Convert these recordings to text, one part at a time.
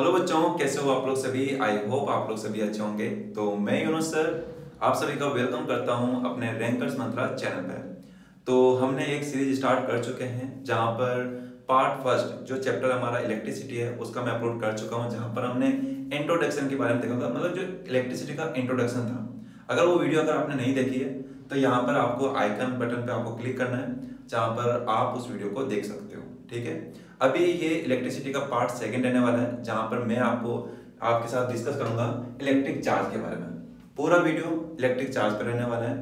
Hello बच्चों, कैसे हो आप लोग सभी। आई होप आप लोग सभी अच्छे होंगे। तो मैं यूनुस सर आप सभी का वेलकम करता हूं अपने रैंकर्स मंत्रा चैनल पर। तो हमने एक सीरीज स्टार्ट कर चुके हैं जहां पर पार्ट फर्स्ट जो चैप्टर हमारा इलेक्ट्रिसिटी है उसका मैं अपलोड कर चुका हूं, जहां पर हमने इंट्रोडक्शन के बारे में देखा था, मतलब जो इलेक्ट्रिसिटी का इंट्रोडक्शन था। अगर वो वीडियो अगर आपने नहीं देखी है तो यहाँ पर आपको आइकन बटन पे आपको क्लिक करना है, जहाँ पर आप उस वीडियो को देख सकते हो। ठीक है, अभी ये इलेक्ट्रिसिटी का पार्ट सेकंड रहने वाला है, जहां पर मैं आपके साथ डिस्कस करूंगा इलेक्ट्रिक चार्ज के बारे में। पूरा वीडियो इलेक्ट्रिक चार्ज पर रहने वाला है,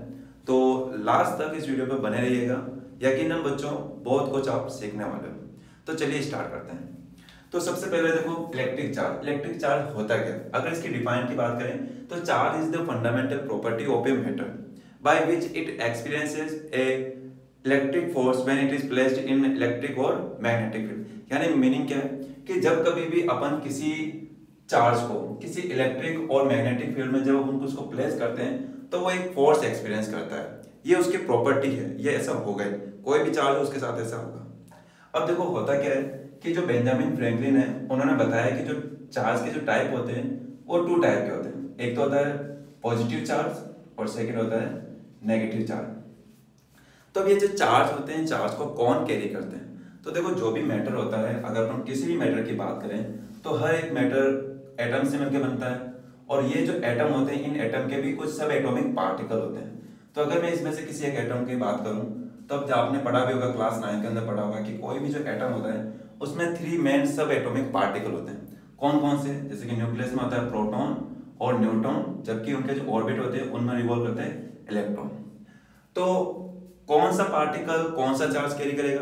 तो लास्ट तक इस वीडियो पर बने रहिएगा। यकीनन बच्चों बहुत कुछ आप सीखने वाले हो। तो चलिए स्टार्ट करते हैं। तो सबसे पहले देखो इलेक्ट्रिक चार्ज होता क्या है। अगर इसकी डिफाइन की बात करें तो charge is the fundamental property of a matter by which it experiences A electric force when it is placed in electric और मैग्नेटिक फील्ड। यानी मीनिंग क्या है कि जब कभी भी अपन किसी चार्ज को किसी इलेक्ट्रिक और मैग्नेटिक फील्ड में जब हम उसको प्लेस करते हैं तो वो एक फोर्स एक्सपीरियंस करता है। ये उसकी प्रॉपर्टी है, ये ऐसा होगा ही, कोई भी चार्ज हो उसके साथ ऐसा होगा। अब देखो होता क्या है कि जो बेंजामिन फ्रैंकलिन है उन्होंने बताया कि जो चार्ज के जो टाइप होते हैं वो टू टाइप के होते हैं। एक तो होता है पॉजिटिव चार्ज और सेकेंड होता है नेगेटिव चार्ज। तो अब ये जो चार्ज होते हैं, चार्ज को कौन कैरी करते हैं। तो देखो जो भी मैटर होता है, अगर हम किसी भी मैटर की बात करें तो हर एक मैटर एटम से मिलकर बनता है, और ये जो एटम होते हैं इन एटम के भी कुछ सब एटॉमिक पार्टिकल होते हैं। तो अगर मैं इसमें से किसी एक एटम की बात करूं तो अब आपने पढ़ा भी होगा, क्लास 9 के अंदर पढ़ा होगा कि कोई भी जो एटम होता है उसमें 3 मेन सब एटॉमिक पार्टिकल होते हैं। कौन कौन से, जैसे कि न्यूक्लियस में होता है प्रोटॉन और न्यूट्रॉन, जबकि उनके जो ऑर्बिट होते हैं उनमें रिवॉल्व करते हैं इलेक्ट्रॉन। तो कौन सा पार्टिकल कौन सा चार्ज कैरी करेगा।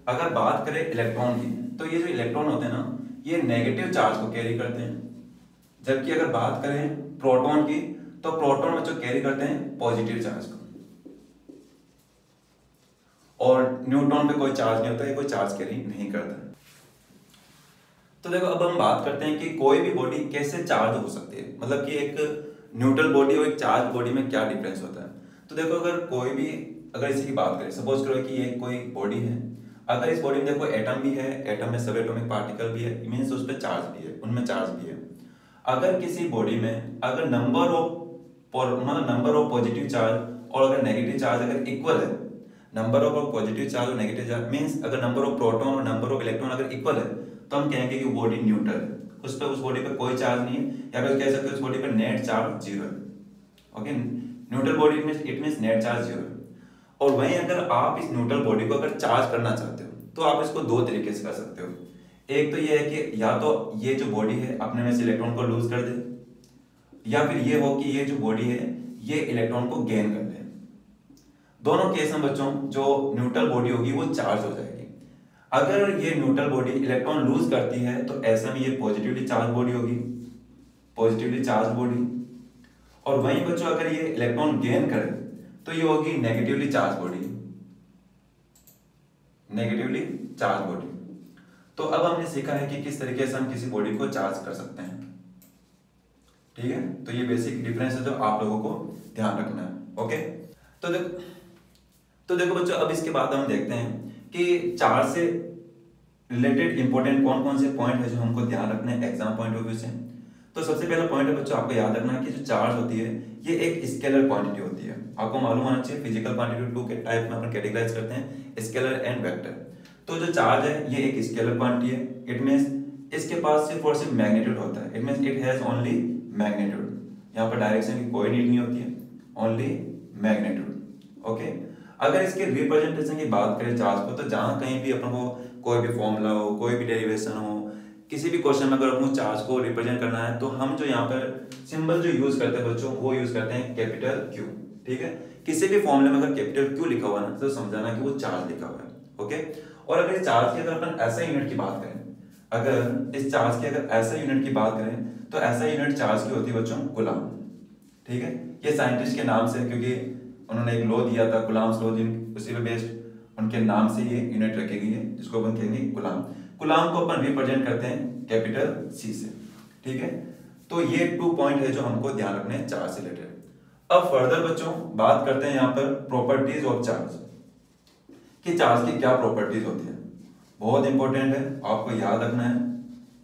अगर बात करें इलेक्ट्रॉन की तो ये जो इलेक्ट्रॉन होते हैं ना ये नेगेटिव चार्ज को कैरी करते हैं, जबकि अगर बात करें प्रोटॉन की तो प्रोटॉन बच्चों कैरी करते हैं पॉजिटिव चार्ज को, और न्यूट्रॉन पे कोई चार्ज नहीं होता है, कोई चार्ज कैरी नहीं करता है। तो देखो अब हम बात करते हैं कि कोई भी बॉडी कैसे चार्ज हो सकती है, मतलब कि एक न्यूट्रल बॉडी और एक चार्ज बॉडी में क्या डिफरेंस होता है। तो देखो अगर इसी की बात करें, सपोज करो कि ये कोई बॉडी है, अगर इस बॉडी में देखो एटम भी है, एटम में सब एटॉमिक पार्टिकल भी है, मींस उस पर चार्ज भी है, उनमें चार्ज भी है। अगर किसी बॉडी में अगर नंबर ऑफ पॉजिटिव चार्ज और अगर नेगेटिव चार्ज अगर इक्वल है, नंबर ऑफ पॉजिटिव चार्ज और नेगेटिव चार्ज मींस अगर नंबर ऑफ प्रोटॉन और नंबर ऑफ इलेक्ट्रॉन अगर इक्वल है, तो हम कहेंगे कि बॉडी न्यूट्रल है, उस बॉडी पर कोई चार्ज नहीं है, या फिर कह सकते हैं उस बॉडी पर नेट चार्ज जीरो है। Okay, neutral body it means net charge zero है। और वहीं अगर आप इस न्यूट्रल बॉडी को अगर चार्ज करना चाहते हो तो आप इसको दो तरीके से कर सकते हो। एक तो ये है कि या तो ये जो बॉडी है अपने में से इलेक्ट्रॉन को लूज कर दे, या फिर ये हो कि ये जो बॉडी है ये इलेक्ट्रॉन को गेन कर ले। दोनों केस में बच्चों जो न्यूट्रल बॉडी होगी वो चार्ज हो जाएगी। अगर ये न्यूट्रल बॉडी इलेक्ट्रॉन लूज करती है तो ऐसे में ये पॉजिटिवली चार्ज बॉडी होगी, पॉजिटिवली चार्ज बॉडी। और वहीं बच्चों अगर ये इलेक्ट्रॉन गेन करे तो ये होगी negatively charge body, negatively charge body. तो अब हमने सीखा है कि किस तरीके से हम किसी बॉडी को चार्ज कर सकते हैं। ठीक है, तो ये बेसिक डिफरेंस है जो आप लोगों को ध्यान रखना है। ओके, तो देखो बच्चों अब इसके बाद हम देखते हैं कि चार्ज से रिलेटेड इंपॉर्टेंट कौन कौन से पॉइंट है जो हमको ध्यान रखना है एग्जाम पॉइंट ऑफ व्यू से। तो सबसे पहला पॉइंट है बच्चों आपको याद रखना है कि जो चार्ज होती है ये एक स्केलर क्वांटिटी होती है। आपको मालूम होना चाहिए फिजिकल क्वांटिटी टू के टाइप में अपन कैटेगराइज करते हैं, स्केलर एंड वेक्टर। तो जो चार्ज है ये एक स्केलर क्वांटिटी है, इट मींस इसके पास सिर्फ और सिर्फ मैग्नीट्यूड होता है, it means it has only magnitude. यहाँ पर डायरेक्शन की कोई नीड नहीं होती है, ओनली मैग्नीट्यूड। ओके, अगर इसके रिप्रेजेंटेशन की बात करें चार्ज को तो जहां कहीं भी अपन को कोई भी फॉर्मूला हो, कोई भी डेरिवेशन हो, किसी भी क्वेश्चन में अगर अपन चार्ज को रिप्रेजेंट करना है तो हम जो यहाँ पर सिंबल जो यूज करते हैं बच्चों वो यूज करते हैं कैपिटल क्यू। ठीक है, किसी भी फॉर्मूले में अगर कैपिटल क्यू लिखा हुआ ना तो समझाना कि वो चार्ज लिखा हुआ है। ओके, और अगर इस चार्ज की अगर अपन ऐसा यूनिट की बात करें, अगर इस चार्ज की अगर ऐसा यूनिट की बात करें तो ऐसा यूनिट चार्ज की होती है बच्चों गुलाम। ठीक है, ये साइंटिस्ट के नाम से, क्योंकि उन्होंने एक लॉ दिया था गुलाम्स लॉ, उसी पे बेस्ड उनके नाम से ये यूनिट रखी गई है जिसको अपन कहेंगे गुलाम। गुलाम को अपन रिप्रेजेंट करते हैं कैपिटल सी से। ठीक है, तो ये 2 पॉइंट है जो हमको ध्यान रखने हैं चार्ज से रिलेटेड। अब फर्दर बच्चों बात करते हैं यहाँ पर प्रॉपर्टीज ऑफ चार्ज, कि चार्ज की क्या प्रॉपर्टीज होती है। बहुत इंपॉर्टेंट है, आपको याद रखना है।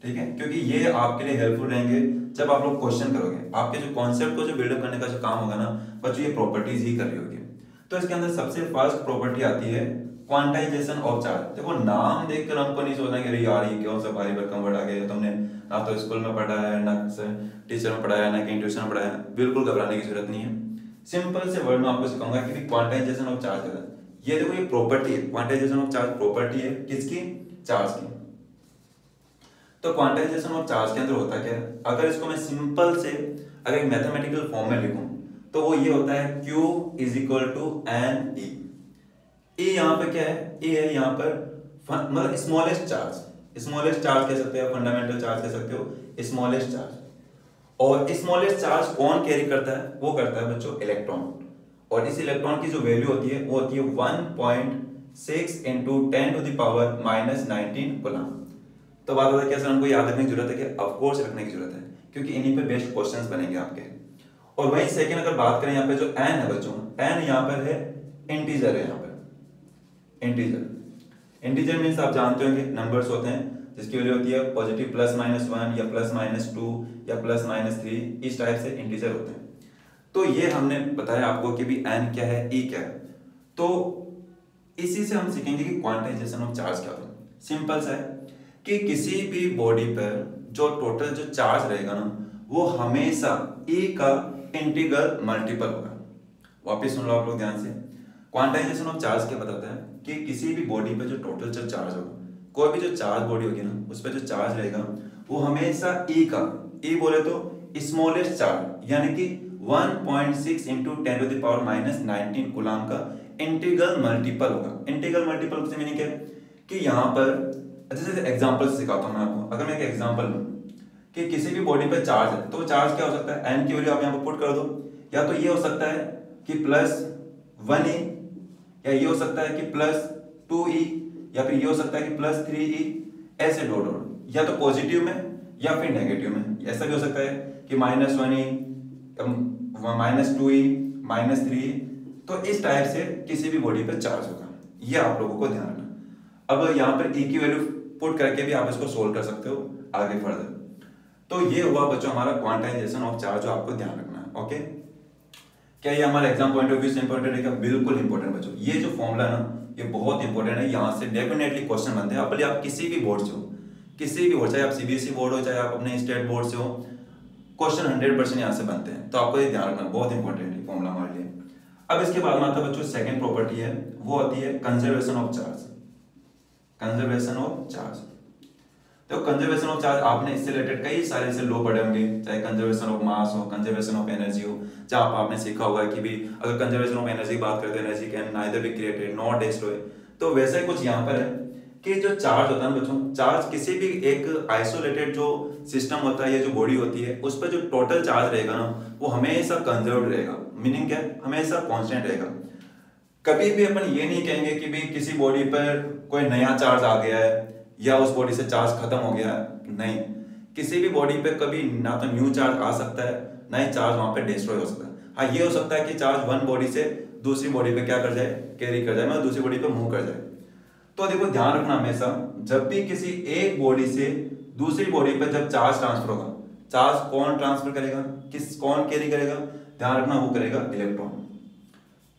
ठीक है, क्योंकि ये आपके लिए हेल्पफुल रहेंगे जब आप लोग क्वेश्चन करोगे। आपके जो कॉन्सेप्ट को जो बिल्डअप करने का जो काम होगा ना बच्चों, ये प्रॉपर्टीज ही कर रही होगी। तो इसके अंदर सबसे फर्स्ट प्रॉपर्टी आती है क्वांटाइजेशन ऑफ चार्ज। देखो नाम देखकर हमको नहीं सोचना कि अरे यार ये कौन सा भारी भरकम वर्ड आ गया, तुमने ना तो स्कूल में पढ़ा है, ना टीचर में पढ़ाया, ना कहीं ट्यूशन में पढ़ाया। बिल्कुल घबराने की जरूरत नहीं है। सिंपल से वर्ड में आपको सिखाऊंगा कि क्वांटाइजेशन ऑफ चार्ज है। ये देखो ये प्रॉपर्टी है, क्वांटाइजेशन ऑफ चार्ज प्रॉपर्टी है किसकी? चार्ज की। तो क्वांटाइजेशन ऑफ चार्ज के अंदर होता क्या है, अगर इसको मैं सिंपल से अगर मैथमेटिकल फॉर्म में लिखूं तो वो ये होता है Q is equal to N E. ए यहाँ पे क्या है? ए है यहाँ पर मतलब स्मॉलेस्ट चार्ज। स्मॉलेस्ट चार्ज कह सकते हो, फंडामेंटल चार्ज कह सकते हो, स्मॉलेस्ट चार्ज। और स्मॉलेस्ट चार्ज कौन कैरी करता है? वो करता है बच्चों इलेक्ट्रॉन। और इस इलेक्ट्रॉन की जो वैल्यू होती है वो होती है 1.6 into 10 to the power minus 19 coulomb. तो बात होता है क्या सर, हमको याद रखने की जरूरत है कि ऑफकोर्स रखने की जरूरत है, क्योंकि इन्हीं पे बेस्ट क्वेश्चंस बनेंगे आपके। और वही सेकंड अगर बात करें यहाँ पे जो एन है बच्चों, एन यहाँ पर है इंटीजर है। यहाँ पर इंटीजर मीन्स आप जानते होंगे नंबर्स होते हैं जिसकी वैल्यू होती है पॉजिटिव +-1 या +-2 या +-3, इस टाइप से इंटीजर होते हैं। तो ये हमने बताया आपको कि भी एन क्या है, ई क्या है। तो इसी से हम सीखेंगे कि क्वांटाइजेशन ऑफ चार्ज क्या होता है। सिंपल सा है कि किसी भी बॉडी पर जो टोटल जो चार्ज रहेगा ना वो हमेशा E का इंटीग्रल मल्टीपल होगा। वापिस सुन लो आप लोग ध्यान से। क्वांटाइजेशन ऑफ चार्ज क्या बताता है कि किसी भी बॉडी पे जो टोटल जो चार्ज होगा, कोई भी जो चार्ज बॉडी होगी ना उस पर जो चार्ज रहेगा वो हमेशा E का, E बोले तो स्मॉलेस्ट चार्ज यानी कि 1.6 into 10 to the power minus 19 coulomb का इंटीग्रल मल्टीपल होगा। इंटीग्रल मल्टीपल से मीनिंग क्या है कि यहाँ पर जैसे एग्जांपल सिखाता हूं मैं आपको। अगर मैं एक एग्जांपल लूं कि किसी भी बॉडी पे चार्ज है तो चार्ज क्या हो सकता है, एन की वैल्यू आप यहाँ पर पुट कर दो। या तो ये हो सकता है कि +1e, या ये हो सकता है कि +2e, या फिर ये हो सकता है कि +3e, ऐसे डॉट डॉट, या तो पॉजिटिव में या फिर नेगेटिव में। ऐसा भी हो सकता है कि -1e, -2e, -3e। तो इस टाइप से किसी भी बॉडी पे चार्ज होगा, ये आप लोगों को ध्यान रखना। अब यहाँ पर e की वैल्यू पुट करके भी आप इसको सोल्व कर सकते हो आगे फर्दर। तो ये हुआ बच्चों हमारा क्वांटाइजेशन ऑफ चार्ज जो आपको ध्यान रखना है। ओके, क्या ये हमारा एग्जाम पॉइंट ऑफ व्यू से इंपॉर्टेंट है क्या? बिल्कुल इंपॉर्टेंट बच्चों। ये जो फॉर्मूला है ना ये बहुत इंपॉर्टेंट है, यहाँ से डेफिनेटली क्वेश्चन बनते हैं। भले आप किसी भी बोर्ड से हो, किसी भी बोर्ड, चाहे आप सीबीएसई बोर्ड हो चाहे आप अपने स्टेट बोर्ड से हो, क्वेश्चन 100% यहाँ से बनते हैं। तो आपको ये ध्यान रखना, बहुत इंपॉर्टेंट है फॉर्मूला हमारे लिए। अब इसके बाद में आता है बच्चों सेकंड प्रॉपर्टी है, वो होती है conservation of charge. Conservation of charge, तो कंजर्वेशन ऑफ चार्ज आपने इससे रिलेटेड कई सारे से लॉ पढ़े होंगे, चाहे कंजर्वेशन ऑफ मास हो, कंजर्वेशन ऑफ एनर्जी हो। जहां आपने सीखा होगा कि भी अगर कंजर्वेशन ऑफ एनर्जी की बात करते हैं, energy can neither be created not destroyed. तो वैसे कुछ यहाँ पर है कि जो चार्ज होता है ना बच्चों, चार्ज किसी भी एक आइसोलेटेड जो सिस्टम होता है या जो बॉडी होती है उस पर जो टोटल चार्ज रहेगा ना वो हमेशा कंजर्व रहेगा। मीनिंग क्या है? हमेशा कांस्टेंट रहेगा। कभी भी अपन ये नहीं कहेंगे कि भी किसी बॉडी पर कोई नया चार्ज आ गया है या उस बॉडी से चार्ज खत्म हो गया है। नहीं, किसी भी बॉडी पे कभी ना तो न्यू चार्ज आ सकता है ना ही चार्ज वहां पे डिस्ट्रॉय हो सकता है। हाँ, ये हो सकता है कि चार्ज वन बॉडी से दूसरी बॉडी पे क्या कर जाए, कैरी कर जाए, मतलब दूसरी बॉडी पे मूव कर जाए। तो देखो ध्यान रखना हमेशा जब भी किसी एक बॉडी से दूसरी बॉडी पे जब चार्ज ट्रांसफर होगा, चार्ज कौन ट्रांसफर करेगा, कौन कैरी करेगा? ध्यान रखना वो करेगा इलेक्ट्रॉन।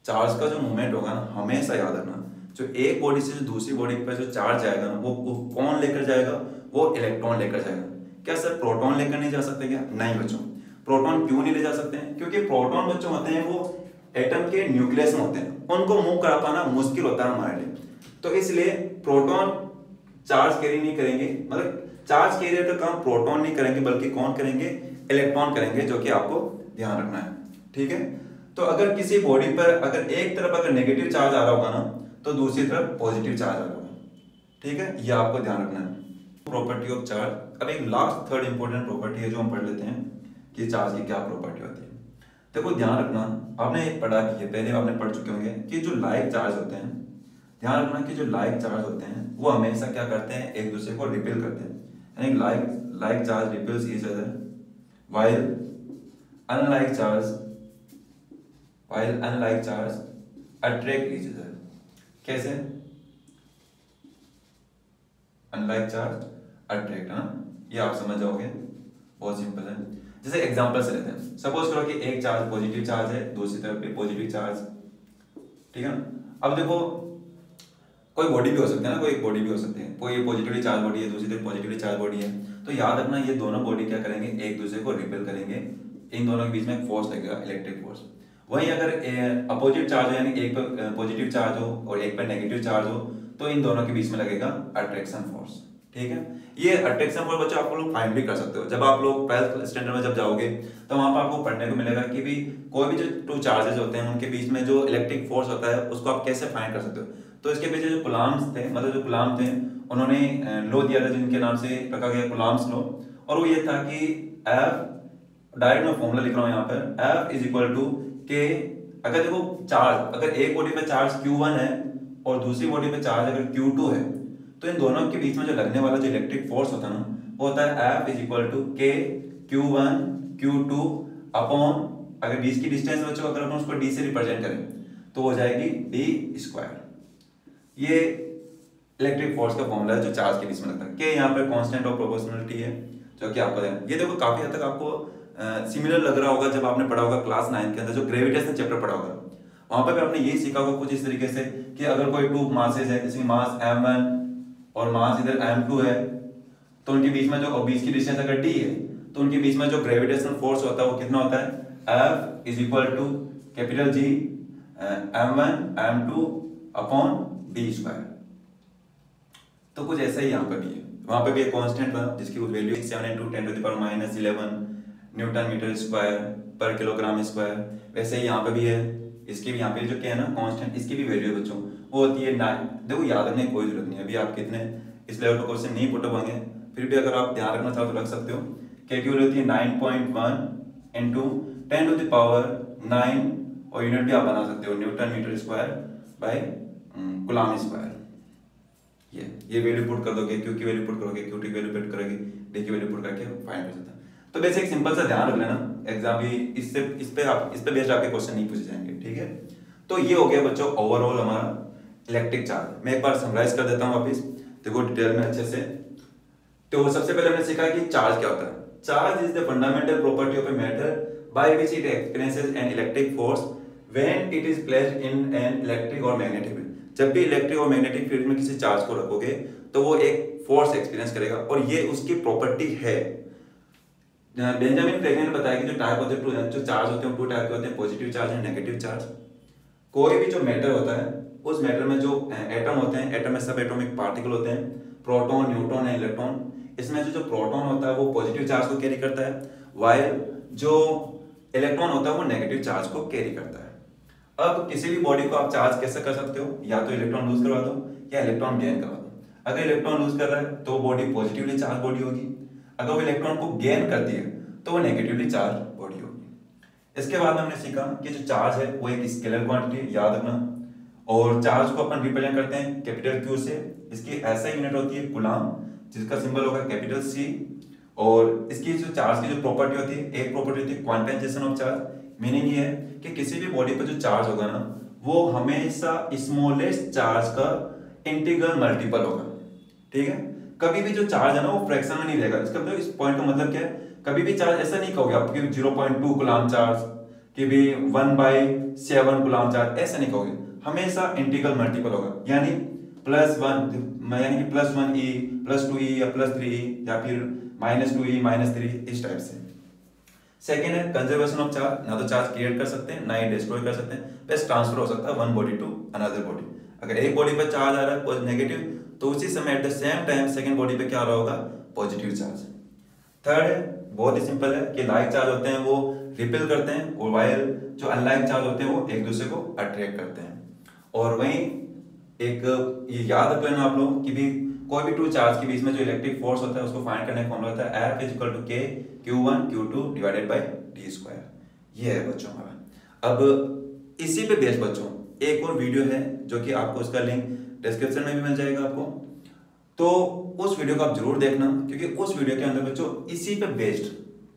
चार्ज का जो मूवमेंट होगा ना हमेशा याद रखना, जो एक बॉडी से जो दूसरी बॉडी पर जो चार्ज जाएगा ना वो कौन लेकर जाएगा? वो इलेक्ट्रॉन लेकर जाएगा। क्या सर प्रोटॉन लेकर नहीं जा सकते क्या? नहीं बच्चों। प्रोटॉन क्यों नहीं ले जा सकते हैं? क्योंकि प्रोटॉन बच्चों होते हैं वो एटम के न्यूक्लियस में होते हैं, उनको मूव करा पाना मुश्किल होता है हमारे लिए। तो इसलिए प्रोटॉन चार्ज कैरी नहीं करेंगे, मतलब चार्ज कैरियर का काम प्रोटॉन नहीं करेंगे बल्कि कौन करेंगे? इलेक्ट्रॉन करेंगे, जो कि आपको ध्यान रखना है। ठीक है, तो अगर किसी बॉडी पर अगर एक तरफ अगर नेगेटिव चार्ज आ रहा होगा ना तो दूसरी तरफ पॉजिटिव चार्ज आ रहा होगा। ठीक है, ये आपको ध्यान रखना है। Property of charge. अब एक लास्ट थर्ड इंपॉर्टेंट प्रॉपर्टी है जो हम पढ़ लेते हैं कि चार्ज की क्या प्रॉपर्टी होती है। देखो ध्यान रखना, आपने पढ़ा भी है, पहले आपने पढ़ चुके होंगे कि जो लाइक चार्ज होते हैं, ध्यान रखना कि जो लाइक चार्ज होते हैं वो हमेशा क्या करते हैं? एक दूसरे को रिपेल करते हैं। यानी like charge repels each other while unlike charge attract each other. कैसे? अनलाइक चार्ज अट्रैक्ट, हाँ, ये आप समझ जाओगे, बहुत सिंपल है। जैसे एग्जांपल से लेते हैं, सपोज करो कि एक चार्ज पॉजिटिव चार्ज है, दूसरी तरफ पे पॉजिटिव चार्ज, ठीक है ना। अब देखो कोई बॉडी भी हो सकती है ना, कोई एक बॉडी भी हो सकती है, कोई पॉजिटिवली चार्ज बॉडी है, दूसरी तरफ पॉजिटिवली चार्ज बॉडी है, तो याद रखना ये दोनों बॉडी क्या करेंगे, एक दूसरे को रिपेल करेंगे, इन दोनों के बीच में फोर्स लगेगा, इलेक्ट्रिक फोर्स। वहीं अगर अपोजिट चार्ज हो, यानी एक पर पॉजिटिव चार्ज हो और एक पर नेगेटिव चार्ज हो, तो इन दोनों के बीच में लगेगा अट्रैक्शन फोर्स, ठीक है। ये अट्रैक्शन फोर्स बच्चों आप लोग फाइंड भी कर सकते हो, जब आप लोग 12th स्टैंडर्ड में जब जाओगे तो वहां पर आपको पढ़ने को मिलेगा कि भी कोई भी जो टू चार्जेस होते हैं उनके बीच में जो इलेक्ट्रिक फोर्स होता है उसको आप कैसे फाइंड कर सकते हो। तो इसके पीछे जो कुलाम्स थे, मतलब जो कुलाम थे, उन्होंने लो दिया था जिनके नाम से रखा गया कुलाम्स लो, और वो ये था कि F, डायरेक्ट मैं फॉर्मूला लिख रहा हूँ यहाँ पर, F इज इक्वल टू के, अगर देखो चार्ज, अगर एक बॉडी पे चार्ज Q1 है और दूसरी बॉडी पे चार्ज अगर Q2 है, तो इन दोनों के बीच में जो लगने वाला जो इलेक्ट्रिक फोर्स होता है ना, वो होता है F इज इक्वल टू के Q1 Q2 अपॉन, अगर बीच की डिस्टेंस बच्चों अगर अपन उसको D से रिप्रेजेंट करें तो हो जाएगी D²। ये इलेक्ट्रिक फोर्स का फॉर्मूला है जो चार्ज के बीच में लगता है। के यहाँ पे कांस्टेंट ऑफ प्रोपोर्शनलिटी है जो कि आपको ये देखो काफी हद तक आपको सिमिलर लग रहा होगा जब आपने पढ़ा होगा क्लास 9 के अंदर जो ग्रेविटेशन चैप्टर पढ़ा होगा, वहां पर भी आपने यही सीखा होगा कुछ इस तरीके से कि अगर कोई टू मासेस है, जैसे मास m1 और मास इधर m2 है, तो उनके बीच में जो बीच की डिस्टेंस अगर d है तो उनके बीच में जो ग्रेविटेशनल फोर्स होता है वो कितना होता है, F is equal to capital G m1 m2 upon D²। तो कुछ ऐसा ही यहाँ पर भी है, वहां पे भी एक कांस्टेंट था जिसकी वैल्यू 7 × 10⁻11 न्यूटन मीटर स्क्वायर पर किलोग्राम स्क्वायर। वैसे ही यहाँ पे भी है, इसकी भी यहाँ पे जो क्या है ना कांस्टेंट, इसकी भी वैल्यू बच्चों वो होती है 9। देखो याद रखने की कोई जरूरत नहीं है, अभी आप कितने इस लेवल पर क्वेश्चन नहीं पुट अप होंगे, फिर भी अगर आप ध्यान रखना चाहो तो रख सकते हो। क्या की वैल्यू होती है 9.1 × 10⁻9 और यूनिट भी आप बना सकते हो newton metre square by coulomb square. ये वैल्यू पुट कर दोगे, क्यू की वैल्यू पुट करोगे, क्यू की वैल्यू पुट करोगे, डी की वैल्यू पुट करके फाइंड कर सकते हैं। तो बेसिक सिंपल सा ध्यान रख लेना, एग्जाम भी इस पे बेस्ड आपके क्वेश्चन नहीं पूछे जाएंगे, ठीक है। तो ये हो गया बच्चों ओवरऑल हमारा इलेक्ट्रिक चार्ज। मैं एक बार समराइज कर देता हूँ वापिस, देखो डिटेल में अच्छे से। तो सबसे पहले हमने सीखा कि चार्ज क्या होता है। Charge is the fundamental property of a matter by which it experiences an electric force when it is placed in an electric और मैग्नेटिक फील्ड। जब भी इलेक्ट्रिक और मैग्नेटिक फील्ड में किसी चार्ज को रखोगे तो वो एक फोर्स एक्सपीरियंस करेगा, और ये उसकी प्रॉपर्टी है। बेंजामिन फ्रैंकलिन ने बताया कि जो टाइप होते हैं, जो चार्ज होते हैं टू टाइप के होते हैं, positive charge and negative charge. कोई भी जो मैटर होता है उस मैटर में जो एटम होते हैं, एटम में सब एटॉमिक पार्टिकल होते हैं, प्रोटॉन, न्यूट्रॉन एंड इलेक्ट्रॉन। इसमें जो प्रोटॉन होता है वो पॉजिटिव चार्ज को कैरी करता है, वाइल जो इलेक्ट्रॉन होता है वो नेगेटिव चार्ज को कैरी करता है। अब किसी भी बॉडी को आप चार्ज कैसे कर सकते हो, या तो इलेक्ट्रॉन लूज करवा दो या इलेक्ट्रॉन गेन करवा दो। अगर इलेक्ट्रॉन लूज कर रहा है तो बॉडी पॉजिटिवली चार्ज बॉडी होगी, अगर वो इलेक्ट्रॉन को गेन करती है तो वो नेगेटिवली चार्ज बॉडी होगी। इसके बाद हमने सीखा कि जो चार्ज है वो एक स्केलर क्वांटिटी, याद रखना, और चार्ज को अपन रिप्रेजेंट करते हैं कैपिटल Q से। इसकी ऐसा यूनिट होती है कूलम, जिसका सिंबल होगा कैपिटल C। और इसकी जो चार्ज की जो प्रॉपर्टी होती है, एक प्रॉपर्टी होती है क्वांटाइजेशन ऑफ चार्ज। मीनिंग ये है कि किसी भी बॉडी पर जो चार्ज होगा ना वो हमेशा स्मॉलेस्ट चार्ज का इंटीग्रल मल्टीपल होगा, ठीक है। कभी भी जो चार्ज है ना वो फ्रैक्शन में नहीं रहेगा। इसका मतलब, इस पॉइंट का मतलब क्या है, कभी भी चार्ज ऐसा नहीं कहोगे आप कि 0.2 कूलम चार्ज, कि भी 1/7 कूलम चार्ज, ऐसा नहीं कहोगे, हमेशा इंटीग्रल मल्टीपल होगा। यानी +1 यानी कि +1e +2e या +3e या फिर -2e -3 इस टाइप से। सेकेंड है कंजर्वेशन ऑफ चार्ज, ना तो चार्ज क्रिएट कर सकते हैं ना ही डिस्ट्रॉय कर सकते हैं, बस ट्रांसफर हो सकता है one body to another body. अगर एक बॉडी पर चार्ज आ रहा है नेगेटिव, तो उसी समय at the same time second body पे क्या आ रहा होगा, पॉजिटिव चार्ज। थर्ड है बहुत ही सिंपल है कि लाइक चार्ज होते हैं वो रिपेल करते हैं, और वाइल जो अनलाइक चार्ज होते हैं वो एक दूसरे को अट्रैक्ट करते हैं। और वहीं एक ये याद रख लेना आप लोग कि भी कोई भी टू चार्ज के बीच में जो इलेक्ट्रिक फोर्स होता है उसको फाइंड करने का फॉर्मूला होता है F is equal to K Q1 Q2 divided by D²। ये है बच्चों हमारा। अब इसी पे बेस्ड बच्चों एक और वीडियो है जो कि आपको उसका लिंक डिस्क्रिप्शन में भी मिल जाएगा आपको, तो उस वीडियो को आप जरूर देखना, क्योंकि उस वीडियो के अंदर बच्चों इसी पे बेस्ड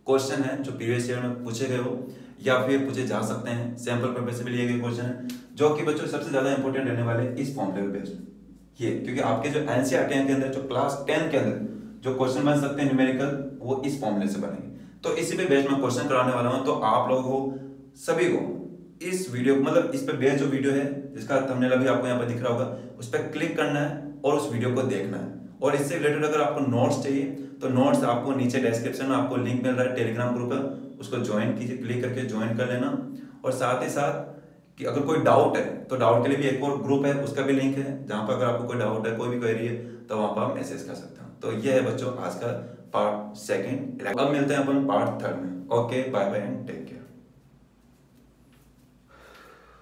क्वेश्चन है जो प्रीवियस ईयर में पूछे गए हो या फिर पूछे जा सकते हैं, सैंपल पेपर से भी लिए गए क्वेश्चन है, जो कि बच्चों सबसे ज्यादा इंपॉर्टेंट रहने वाले इस फॉर्मूले पे बेस्ड। ये क्योंकि आपके जो एनसीईआरटी के अंदर जो क्लास 10 के अंदर जो क्वेश्चन बन सकते हैं न्यूमेरिकल वो इस फॉर्मूले से बनेंगे। तो इसी पे बेस्ड मैं क्वेश्चन कराने वाला हूँ। तो आप लोगों को सभी को इस वीडियो मतलब इस पे बेस्ड जो वीडियो है जिसका थंबनेल अभी आपको यहाँ पर दिख रहा होगा उस पर क्लिक करना है और उस वीडियो को देखना है। और इससे रिलेटेड अगर आपको नोट्स चाहिए तो नोट्स आपको नीचे डिस्क्रिप्शन में आपको लिंक मिल रहा है टेलीग्राम ग्रुप का, उसको ज्वाइन कीजिए, क्लिक करके ज्वाइन कर लेना। और साथ ही साथ कि अगर कोई डाउट है तो डाउट के लिए भी एक और ग्रुप है, उसका भी लिंक है, जहाँ पर अगर आपको कोई डाउट है, कोई भी क्वेरी है तो वहाँ पर आप मैसेज कर सकते हो। तो ये है बच्चों आज का पार्ट सेकंड। अब मिलते हैं अपन पार्ट थर्ड में। Okay, bye bye and take care.